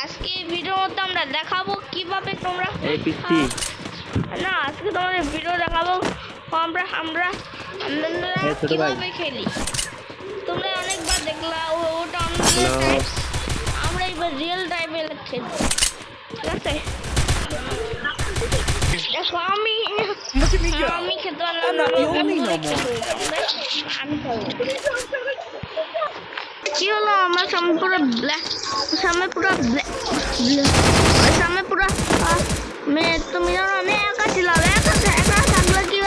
আজকে ভিডিওতে আমরা দেখাবো কিভাবে তোমরা না আজকে তোমাদের ভিডিও দেখাবো আমরা আমরা কিভাবে খেলি। তোমরা অনেকবার দেখলা ওটা অন্য টাইপ, আমরা এবার রিয়েল টাইপে খেলবো। ঠিক আছে, দেখো আমি খেতে পারলাম না, আমি খাবো। কি হলো আমার সামনে পুরো ব্ল্যাক, সামনে পুরো সামনে পুরো তুমি জানো আমি একা ছিলাম, একা থাকলে কি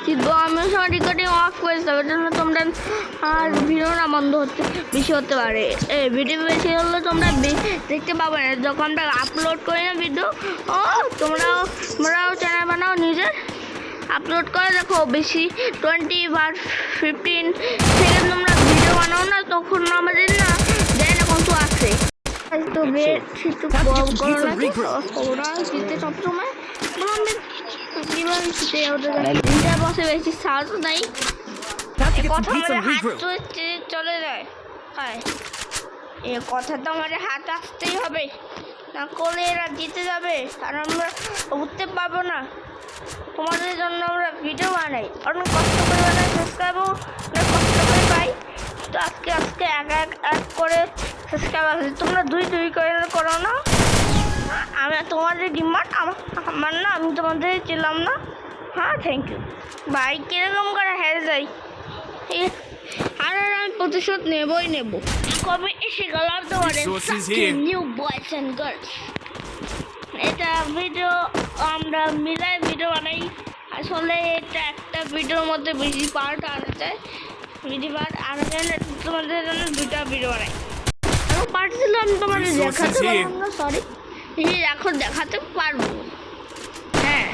জিতবো। আমিও সবার রেকর্ডিং অফ করেছিলাম, এর জন্য তোমরা আর ভিডিও না বন্ধ হতে বেশি হতে পারে। এই ভিডিও বেশি হলে তোমরা দেখতে পাবে না যখন আমরা আপলোড করি না ভিডিও। তোমরাও চ্যানেল বানাও নিজের, আপলোড করে দেখো বেশি 20 বা 15 সেকেন্ড তোমরা ভিডিও বানাও না, তখন আমাদের না দেয় না কত আছে। তো ওরা জিতে সবসময় বসে বেশি সাহস নাই, কথা চলে যায়। হ্যাঁ, এ কথা তো আমাদের হাত আসতেই হবে, না করলে এরা জিতে যাবে আর আমরা উঠতে পারবো না। তোমাদের জন্য আমরা ভিডিও বানাই, অনেক কষ্ট করে বানাই, সাবস্ক্রাইবও কষ্ট করে পাই। তো আজকে এক করে সাবস্ক্রাইব আছে, তোমরা দুই করে করো না। আমি তোমাদের ডিমান্ড আমার না, আমি তোমাদের ছিলাম না। হ্যাঁ, থ্যাংক ইউ ভাই। কিরকম করে হেরে যাই আর আমি প্রতিশোধ নেবই নেব। কবে এসে গেলাম তোমাদের নিউ বয়েজ অ্যান্ড গার্লস। এটা ভিডিও আমরা মিলাই ভিডিও বানাই, আসলে এটা একটা ভিডিওর মধ্যে বেশি পার্ট আনা যায়, বেশি পার্ট আনা যায় না, তোমাদের জন্য দুটা ভিডিও বানাই। আমি পারছিলাম তোমাদের দেখাতে পারবো না, সরি এখন দেখাতে পারবো। হ্যাঁ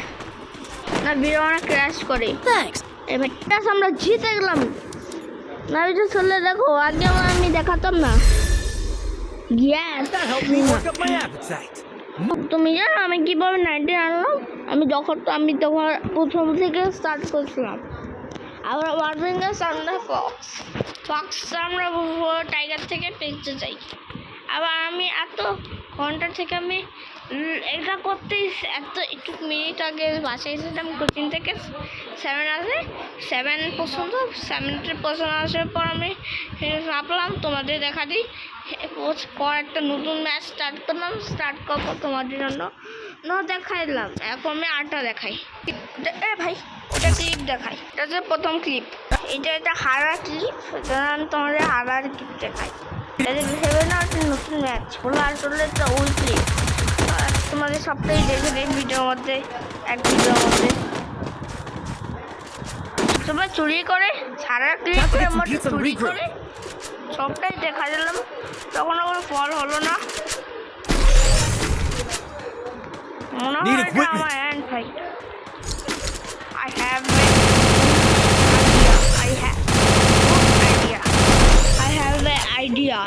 না, ভিডিও অনেক ক্র্যাশ করে। এবার আমরা জিতে গেলাম না, ভিডিও চলে দেখো, আগে আমি দেখাতাম না। তুমি জানো আমি কিভাবে 90 আনলাম? আমি তখন প্রথম থেকে স্টার্ট করছিলাম। আবার ওয়ার্মিংয়ের সামনে ফক্স আমরা টাইগার থেকে পেতে চাই। আবার আমি এত ঘন্টা থেকে আমি এটা করতেই একটু মিনিট আগে বাসায় এসেছিলাম কোচিং থেকে। 7 পর্যন্ত আসার পর আমি ভাবলাম তোমাদের দেখা দিই, পর একটা নতুন ম্যাচ স্টার্ট করবো তোমাদের জন্য দেখাইলাম। এখন আমি আটটা দেখাই। ভাই ওটা ক্লিপ দেখাই, এটা হচ্ছে প্রথম ক্লিপ, এটা হারার ক্লিপ, তোমাদের হারার ক্লিপ দেখাই। ভেবে না নতুন ম্যাচ হলো আর চললে তো ওই ক্লিপ তোমাদের সবটাই দেখে নেই ভিডিওর মধ্যে, এক ভিডিওর মধ্যে তোমরা চুরি করে হারার ক্লিপ করে আমাদের চুরি করে সবটাই দেখা দিলাম, তখন আমার ফল হলো না। মনে হয় এটা আমার hand fight. I have an idea.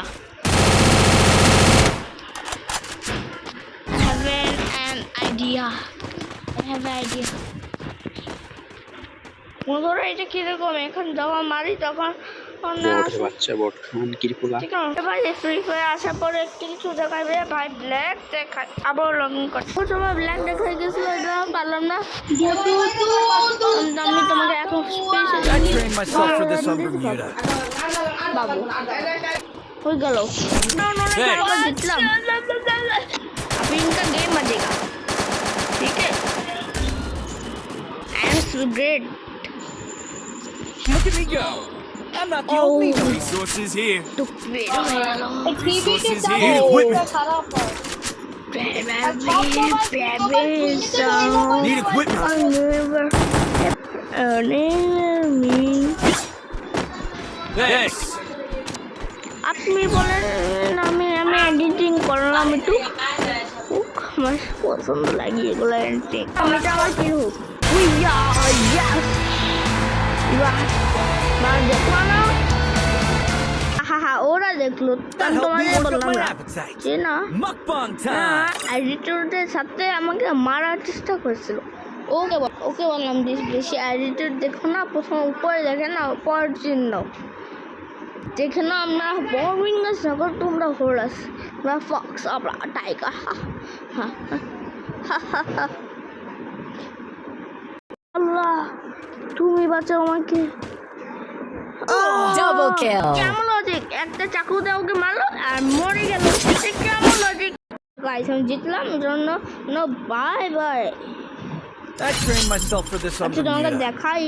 বন্ধুরা এটা কিরকম, এখন যখন মারি তখন ফ্রি ফায়ার আসার পরে কিছু দেখাবে ভাই, ব্ল্যাক দেখায়, আবার লগ ইন করছে। সময় ব্ল্যাক দেখাই গেছিল, এটা পারলাম না। আমি তোমাকে এখন বাবু হয়ে গেল জিতলাম। अभी इनका गेम बजेगा, ठीक है? I am so great. Look at me go! I'm not the only resources here. Resources here. Equipment. Need equipment. Thanks. আপনি বলেন আমি এডিটিং করলাম একটু, আমার পছন্দ লাগে এগুলো এডিটিং। আমি তো আমার কি হোক দেখলো না, ওরা দেখলো, তোমাদের বললাম না যে না এডিটরদের সাথে আমাকে মারার চেষ্টা করেছিল। ওকে বললাম বেশি এডিটর দেখো না, প্রথম উপরে দেখে না, পর চিহ্ন যেখানে আমরা বরিংনেস নগর তোমরা হরাস আমরা ফক্স আমরা টাইগার আল্লাহ তুমি বাঁচাও আমাকে Double kill. কেমন লজিক একটা চাকু দিয়ে ওকে মারলো আর মরে গেল এটা কেমন লজিক গাইস আমি জিতলাম জন্য no bye bye I trained myself for this on আচ্ছা তোমাকে Bermuda. দেখাই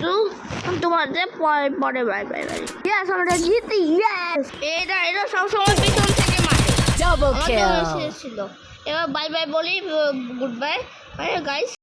তো তোমাদের পরে পরে বাই বাই বাই ইয়েস আমরা জিতি ইয়েস এটা সবসময় পিছন থেকে মারে Double আমাদের kill. ছিল এবার বাই বাই বলি গুড বাই গাইস